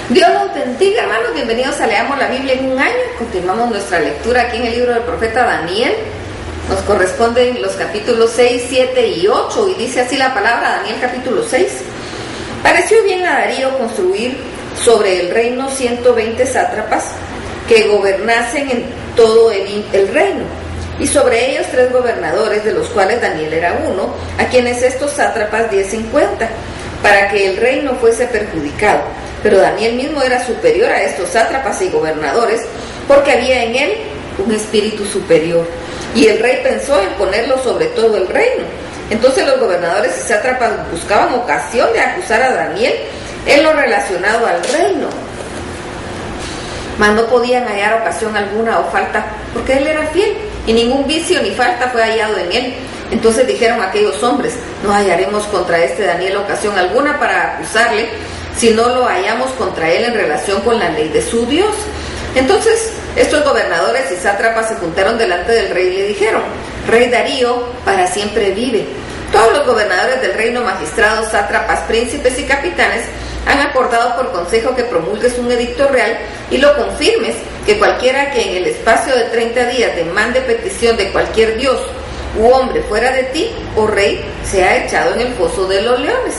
Dios los bendiga, hermanos. Bienvenidos a Leamos la Biblia en un año. Continuamos nuestra lectura aquí en el libro del profeta Daniel. Nos corresponden los capítulos 6, 7 y 8. Y dice así la palabra, Daniel capítulo 6. Pareció bien a Darío construir sobre el reino 120 sátrapas que gobernasen en todo el reino, y sobre ellos 3 gobernadores, de los cuales Daniel era uno, a quienes estos sátrapas diesen cuenta, para que el reino fuese perjudicado. Pero Daniel mismo era superior a estos sátrapas y gobernadores, porque había en él un espíritu superior. Y el rey pensó en ponerlo sobre todo el reino. Entonces los gobernadores y sátrapas buscaban ocasión de acusar a Daniel en lo relacionado al reino, mas no podían hallar ocasión alguna o falta, porque él era fiel, y ningún vicio ni falta fue hallado en él. Entonces dijeron aquellos hombres: no hallaremos contra este Daniel ocasión alguna para acusarle, si no lo hallamos contra él en relación con la ley de su Dios. Entonces estos gobernadores y sátrapas se juntaron delante del rey y le dijeron: Rey Darío, para siempre vive. Todos los gobernadores del reino, magistrados, sátrapas, príncipes y capitanes, han acordado por consejo que promulgues un edicto real y lo confirmes, que cualquiera que en el espacio de 30 días demande petición de cualquier dios u hombre fuera de ti, oh rey, sea echado en el foso de los leones.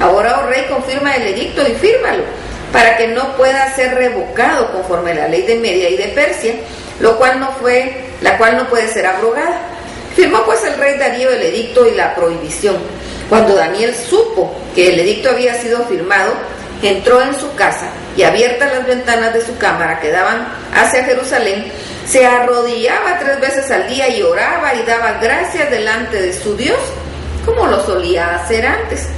Ahora, oh rey, confirma el edicto y fírmalo, para que no pueda ser revocado conforme a la ley de Media y de Persia, la cual no puede ser abrogada. Firmó pues el rey Darío el edicto y la prohibición. Cuando Daniel supo que el edicto había sido firmado, entró en su casa y, abiertas las ventanas de su cámara que daban hacia Jerusalén, se arrodillaba 3 veces al día y oraba y daba gracias delante de su Dios, como lo solía hacer antes.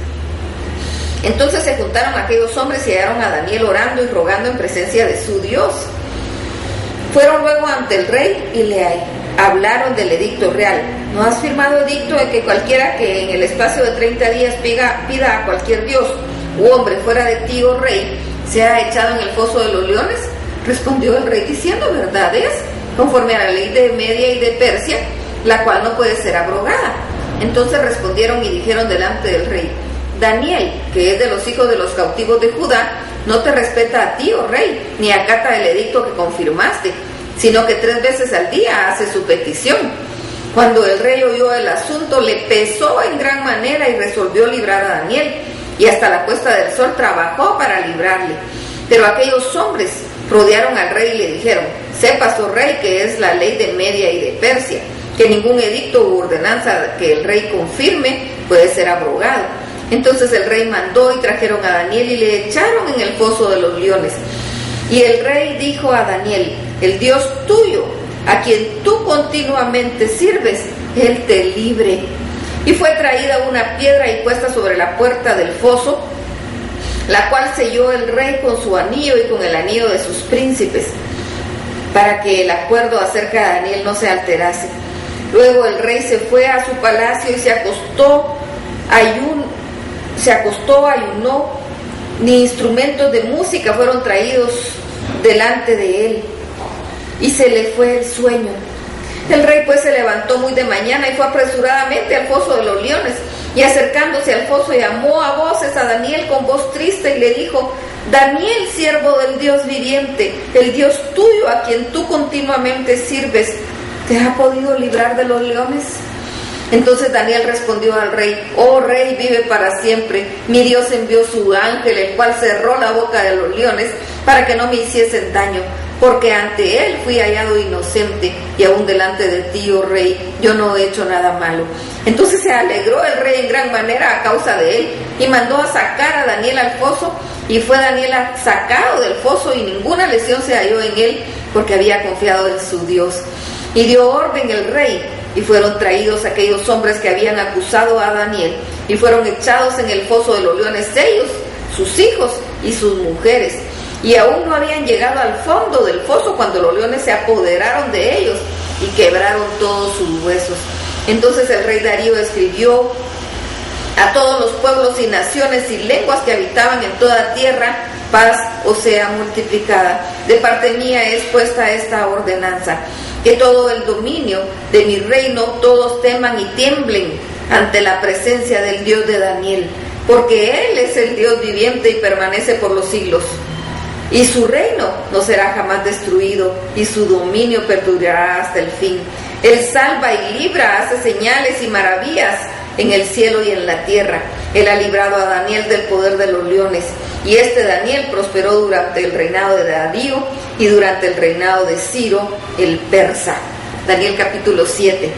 Entonces se juntaron aquellos hombres y hallaron a Daniel orando y rogando en presencia de su Dios. Fueron luego ante el rey y le hablaron del edicto real. ¿No has firmado edicto de que cualquiera que en el espacio de 30 días pida a cualquier dios u hombre fuera de ti, oh rey, sea echado en el foso de los leones? Respondió el rey diciendo: verdad es, conforme a la ley de Media y de Persia, la cual no puede ser abrogada. Entonces respondieron y dijeron delante del rey: Daniel, que es de los hijos de los cautivos de Judá, no te respeta a ti, oh rey, ni acata el edicto que confirmaste, sino que 3 veces al día hace su petición. Cuando el rey oyó el asunto, le pesó en gran manera y resolvió librar a Daniel, y hasta la puesta del sol trabajó para librarle. Pero aquellos hombres rodearon al rey y le dijeron: sepas, oh rey, que es la ley de Media y de Persia, que ningún edicto u ordenanza que el rey confirme puede ser abrogado. Entonces el rey mandó y trajeron a Daniel y le echaron en el foso de los leones. Y el rey dijo a Daniel: el Dios tuyo, a quien tú continuamente sirves, él te libre. Y fue traída una piedra y puesta sobre la puerta del foso, la cual selló el rey con su anillo y con el anillo de sus príncipes, para que el acuerdo acerca de Daniel no se alterase. Luego el rey se fue a su palacio y se acostó, ayunó, ni instrumentos de música fueron traídos delante de él, y se le fue el sueño. El rey pues se levantó muy de mañana y fue apresuradamente al foso de los leones, y acercándose al foso llamó a voces a Daniel con voz triste y le dijo: Daniel, siervo del Dios viviente, el Dios tuyo, a quien tú continuamente sirves, ¿te ha podido librar de los leones? Entonces Daniel respondió al rey: oh rey, vive para siempre. Mi Dios envió su ángel, el cual cerró la boca de los leones para que no me hiciesen daño, porque ante él fui hallado inocente, y aún delante de ti, oh rey, yo no he hecho nada malo. Entonces se alegró el rey en gran manera a causa de él, y mandó a sacar a Daniel al foso, y fue Daniel sacado del foso, y ninguna lesión se halló en él, porque había confiado en su Dios. Y dio orden el rey, y fueron traídos aquellos hombres que habían acusado a Daniel, y fueron echados en el foso de los leones, ellos, sus hijos y sus mujeres. Y aún no habían llegado al fondo del foso cuando los leones se apoderaron de ellos y quebraron todos sus huesos. Entonces el rey Darío escribió a todos los pueblos y naciones y lenguas que habitaban en toda tierra: paz os sea multiplicada. De parte mía es puesta esta ordenanza: que todo el dominio de mi reino todos teman y tiemblen ante la presencia del Dios de Daniel, porque Él es el Dios viviente y permanece por los siglos. y su reino no será jamás destruido, y su dominio perdurará hasta el fin. Él salva y libra, hace señales y maravillas en el cielo y en la tierra. Él ha librado a Daniel del poder de los leones, y este Daniel prosperó durante el reinado de Darío y durante el reinado de Ciro el persa. Daniel capítulo 7.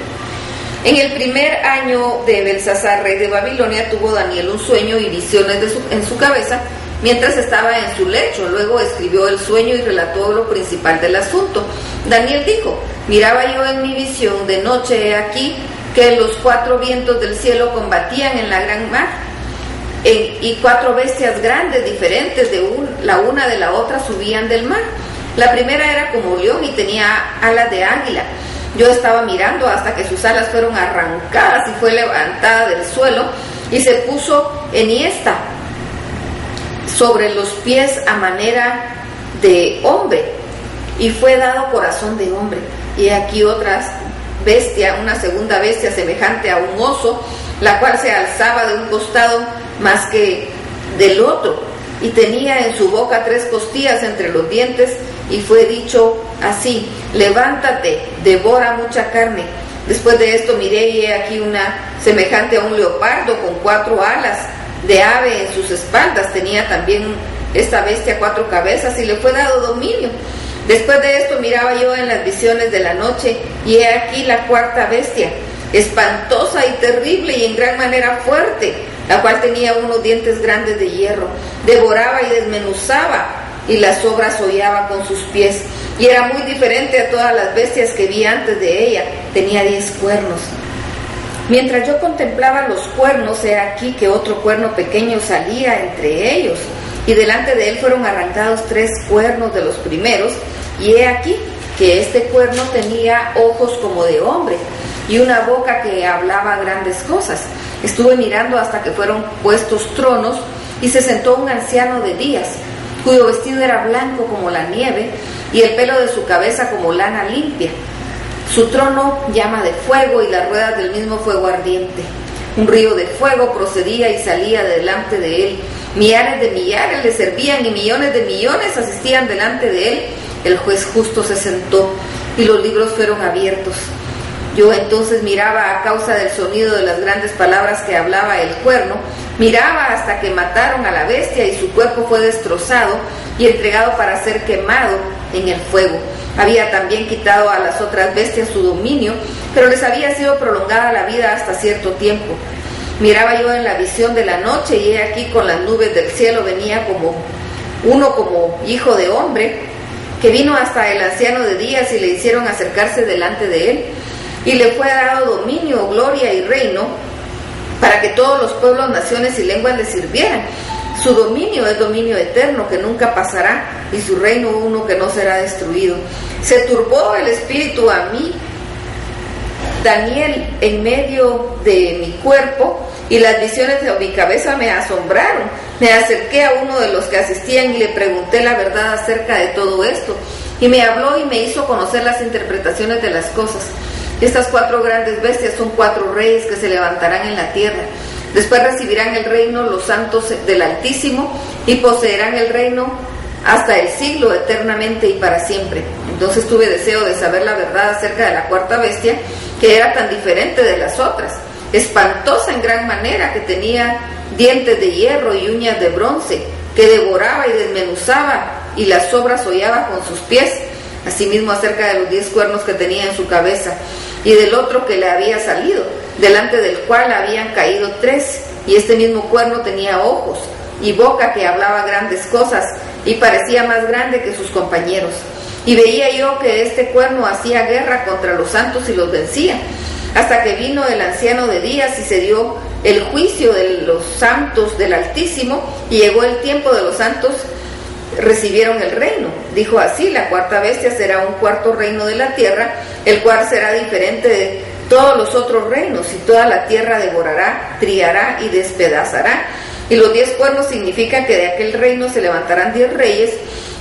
En el primer año de Belsasar, rey de Babilonia, tuvo Daniel un sueño y visiones en su cabeza mientras estaba en su lecho. Luego escribió el sueño y relató lo principal del asunto. Daniel dijo: miraba yo en mi visión de noche, he aquí que los 4 vientos del cielo combatían en la gran mar, y 4 bestias grandes, diferentes la una de la otra, subían del mar. La primera era como león y tenía alas de águila. Yo estaba mirando hasta que sus alas fueron arrancadas y fue levantada del suelo y se puso enhiesta sobre los pies a manera de hombre, y fue dado corazón de hombre. Y aquí otra bestia, una segunda bestia semejante a un oso, la cual se alzaba de un costado más que del otro, y tenía en su boca 3 costillas entre los dientes, y fue dicho así: levántate, devora mucha carne. Después de esto miré, y he aquí una semejante a un leopardo con 4 alas de ave en sus espaldas. Tenía también esta bestia 4 cabezas, y le fue dado dominio. Después de esto miraba yo en las visiones de la noche, y he aquí la 4ª bestia, espantosa y terrible y en gran manera fuerte, la cual tenía unos dientes grandes de hierro. Devoraba y desmenuzaba, y las sobras hollaba con sus pies, y era muy diferente a todas las bestias que vi antes de ella. Tenía 10 cuernos. Mientras yo contemplaba los cuernos, he aquí que otro cuerno pequeño salía entre ellos, y delante de él fueron arrancados 3 cuernos de los primeros, y he aquí que este cuerno tenía ojos como de hombre, y una boca que hablaba grandes cosas. Estuve mirando hasta que fueron puestos tronos, y se sentó un anciano de días, cuyo vestido era blanco como la nieve, y el pelo de su cabeza como lana limpia. Su trono llama de fuego, y las ruedas del mismo fuego ardiente. Un río de fuego procedía y salía de delante de él. Millares de millares le servían, y millones de millones asistían delante de él. El juez justo se sentó, y los libros fueron abiertos. Yo entonces miraba a causa del sonido de las grandes palabras que hablaba el cuerno. Miraba hasta que mataron a la bestia, y su cuerpo fue destrozado y entregado para ser quemado en el fuego. Había también quitado a las otras bestias su dominio, pero les había sido prolongada la vida hasta cierto tiempo. Miraba yo en la visión de la noche, y he aquí con las nubes del cielo venía como hijo de hombre, que vino hasta el anciano de días, y le hicieron acercarse delante de él, y le fue dado dominio, gloria y reino, para que todos los pueblos, naciones y lenguas le sirvieran. Su dominio es dominio eterno que nunca pasará, y su reino uno que no será destruido. Se turbó el espíritu a mí, Daniel, en medio de mi cuerpo, y las visiones de mi cabeza me asombraron. Me acerqué a uno de los que asistían y le pregunté la verdad acerca de todo esto, y me habló y me hizo conocer las interpretaciones de las cosas. Estas 4 grandes bestias son 4 reyes que se levantarán en la tierra. Después recibirán el reino los santos del Altísimo, y poseerán el reino hasta el siglo, eternamente y para siempre. Entonces tuve deseo de saber la verdad acerca de la 4ª bestia, que era tan diferente de las otras, espantosa en gran manera, que tenía dientes de hierro y uñas de bronce, que devoraba y desmenuzaba, y las sobras hollaba con sus pies. Asimismo acerca de los 10 cuernos que tenía en su cabeza, y del otro que le había salido, delante del cual habían caído 3, y este mismo cuerno tenía ojos y boca que hablaba grandes cosas, y parecía más grande que sus compañeros. Y veía yo que este cuerno hacía guerra contra los santos y los vencía, hasta que vino el anciano de días y se dio el juicio de los santos del Altísimo, y llegó el tiempo de los santos recibieron el reino. Dijo así: la 4ª bestia será un 4º reino de la tierra, el cual será diferente de todos los otros reinos, y toda la tierra devorará, triará y despedazará. Y los 10 cuernos significan que de aquel reino se levantarán 10 reyes,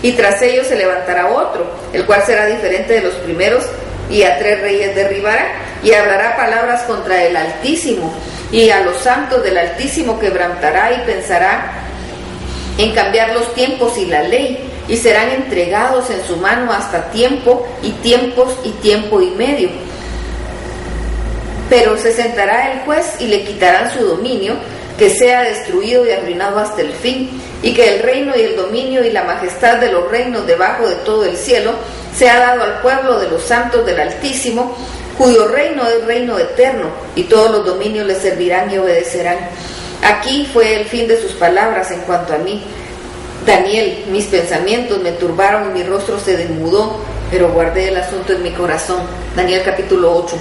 y tras ellos se levantará otro, el cual será diferente de los primeros, y a 3 reyes derribará, y hablará palabras contra el Altísimo, y a los santos del Altísimo quebrantará, y pensará en cambiar los tiempos y la ley, y serán entregados en su mano hasta tiempo y tiempos y tiempo y medio. Pero se sentará el juez y le quitarán su dominio, que sea destruido y arruinado hasta el fin, y que el reino y el dominio y la majestad de los reinos debajo de todo el cielo sea dado al pueblo de los santos del Altísimo, cuyo reino es reino eterno, y todos los dominios le servirán y obedecerán. Aquí fue el fin de sus palabras en cuanto a mí. Daniel, mis pensamientos me turbaron y mi rostro se desnudó, pero guardé el asunto en mi corazón. Daniel capítulo 8.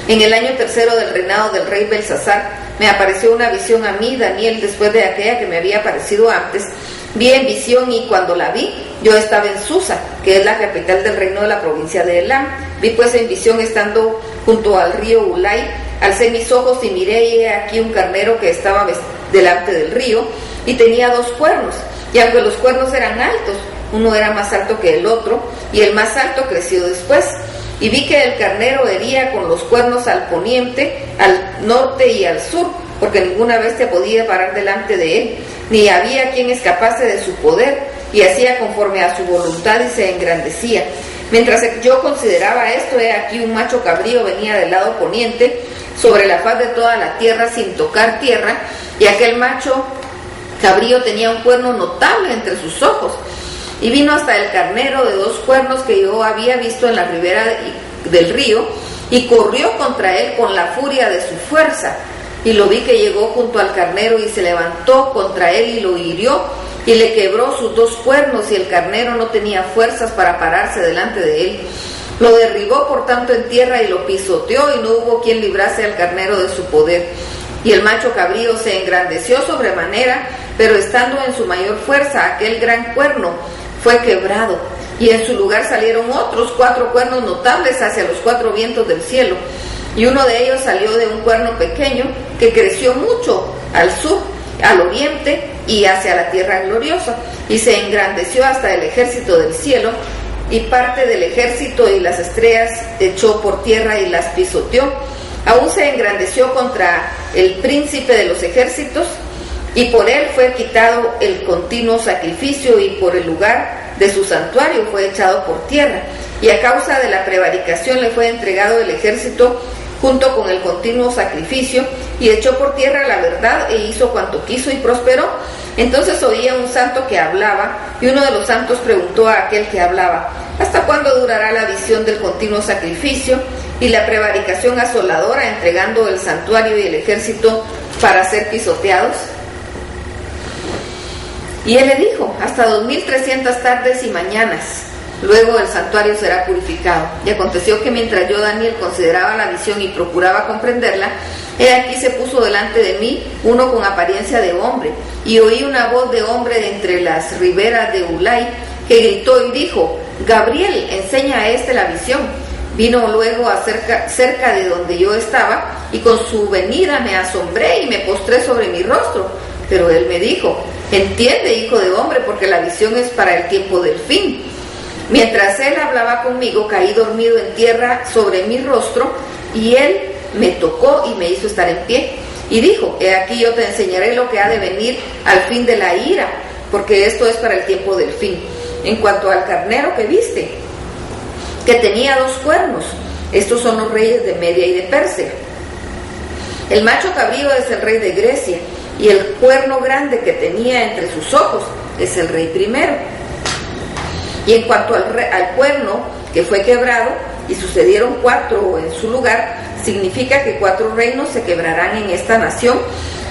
En el año tercero del reinado del rey Belsasar, me apareció una visión a mí, Daniel, después de aquella que me había aparecido antes. Vi en visión y cuando la vi, yo estaba en Susa, que es la capital del reino de la provincia de Elam. Vi pues en visión estando junto al río Ulai, alcé mis ojos y miré y he aquí un carnero que estaba delante del río y tenía 2 cuernos. Y aunque los cuernos eran altos, uno era más alto que el otro y el más alto creció después. Y vi que el carnero hería con los cuernos al poniente, al norte y al sur, porque ninguna bestia podía parar delante de él, ni había quien escapase de su poder, y hacía conforme a su voluntad y se engrandecía. Mientras yo consideraba esto, he aquí un macho cabrío venía del lado poniente, sobre la faz de toda la tierra sin tocar tierra, y aquel macho cabrío tenía un cuerno notable entre sus ojos. Y vino hasta el carnero de 2 cuernos que yo había visto en la ribera del río, y corrió contra él con la furia de su fuerza. Y lo vi que llegó junto al carnero y se levantó contra él y lo hirió, y le quebró sus 2 cuernos, y el carnero no tenía fuerzas para pararse delante de él. Lo derribó por tanto en tierra y lo pisoteó, y no hubo quien librase al carnero de su poder. Y el macho cabrío se engrandeció sobremanera, pero estando en su mayor fuerza, aquel gran cuerno fue quebrado, y en su lugar salieron otros 4 cuernos notables hacia los 4 vientos del cielo, y uno de ellos salió de un cuerno pequeño que creció mucho al sur, al oriente y hacia la tierra gloriosa, y se engrandeció hasta el ejército del cielo, y parte del ejército y las estrellas echó por tierra y las pisoteó. Aún se engrandeció contra el príncipe de los ejércitos, y por él fue quitado el continuo sacrificio, y por el lugar de su santuario fue echado por tierra, y a causa de la prevaricación le fue entregado el ejército junto con el continuo sacrificio, y echó por tierra la verdad e hizo cuanto quiso y prosperó. Entonces oía un santo que hablaba, y uno de los santos preguntó a aquel que hablaba: ¿hasta cuándo durará la visión del continuo sacrificio y la prevaricación asoladora, entregando el santuario y el ejército para ser pisoteados? Y él le dijo: hasta 2300 tardes y mañanas, luego el santuario será purificado. Y aconteció que mientras yo, Daniel, consideraba la visión y procuraba comprenderla, he aquí se puso delante de mí uno con apariencia de hombre, y oí una voz de hombre de entre las riberas de Ulai, que gritó y dijo: Gabriel, enseña a este la visión. Vino luego cerca de donde yo estaba, y con su venida me asombré y me postré sobre mi rostro. Pero él me dijo: entiende, hijo de hombre, porque la visión es para el tiempo del fin. Mientras él hablaba conmigo, caí dormido en tierra sobre mi rostro, y él me tocó y me hizo estar en pie. Y dijo: he aquí yo te enseñaré lo que ha de venir al fin de la ira, porque esto es para el tiempo del fin. En cuanto al carnero que viste, que tenía 2 cuernos, estos son los reyes de Media y de Persia. El macho cabrío es el rey de Grecia, y el cuerno grande que tenía entre sus ojos es el rey primero. Y en cuanto al cuerno que fue quebrado, y sucedieron 4 en su lugar, significa que 4 reinos se quebrarán en esta nación,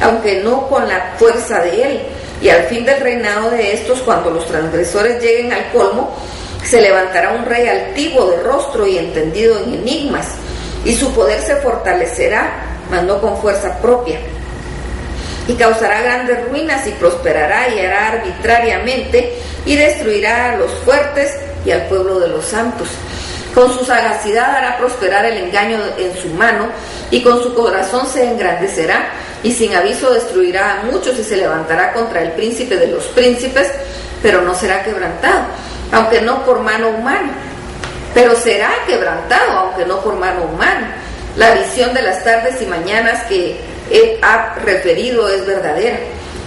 aunque no con la fuerza de él. Y al fin del reinado de estos, cuando los transgresores lleguen al colmo, se levantará un rey altivo de rostro y entendido en enigmas, y su poder se fortalecerá, mas no con fuerza propia. Y causará grandes ruinas y prosperará y hará arbitrariamente y destruirá a los fuertes y al pueblo de los santos. Con su sagacidad hará prosperar el engaño en su mano, y con su corazón se engrandecerá, y sin aviso destruirá a muchos, y se levantará contra el príncipe de los príncipes, pero no será quebrantado, aunque no por mano humana. Pero será quebrantado, aunque no por mano humana. La visión de las tardes y mañanas que él ha referido es verdadera.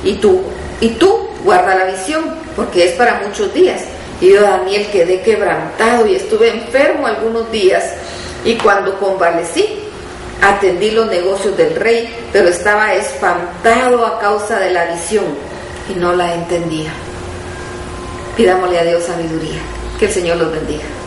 Y tú guarda la visión, porque es para muchos días. Y yo, Daniel, quedé quebrantado y estuve enfermo algunos días, y cuando convalecí, atendí los negocios del rey, pero estaba espantado a causa de la visión y no la entendía. Pidámosle a Dios sabiduría. Que el Señor los bendiga.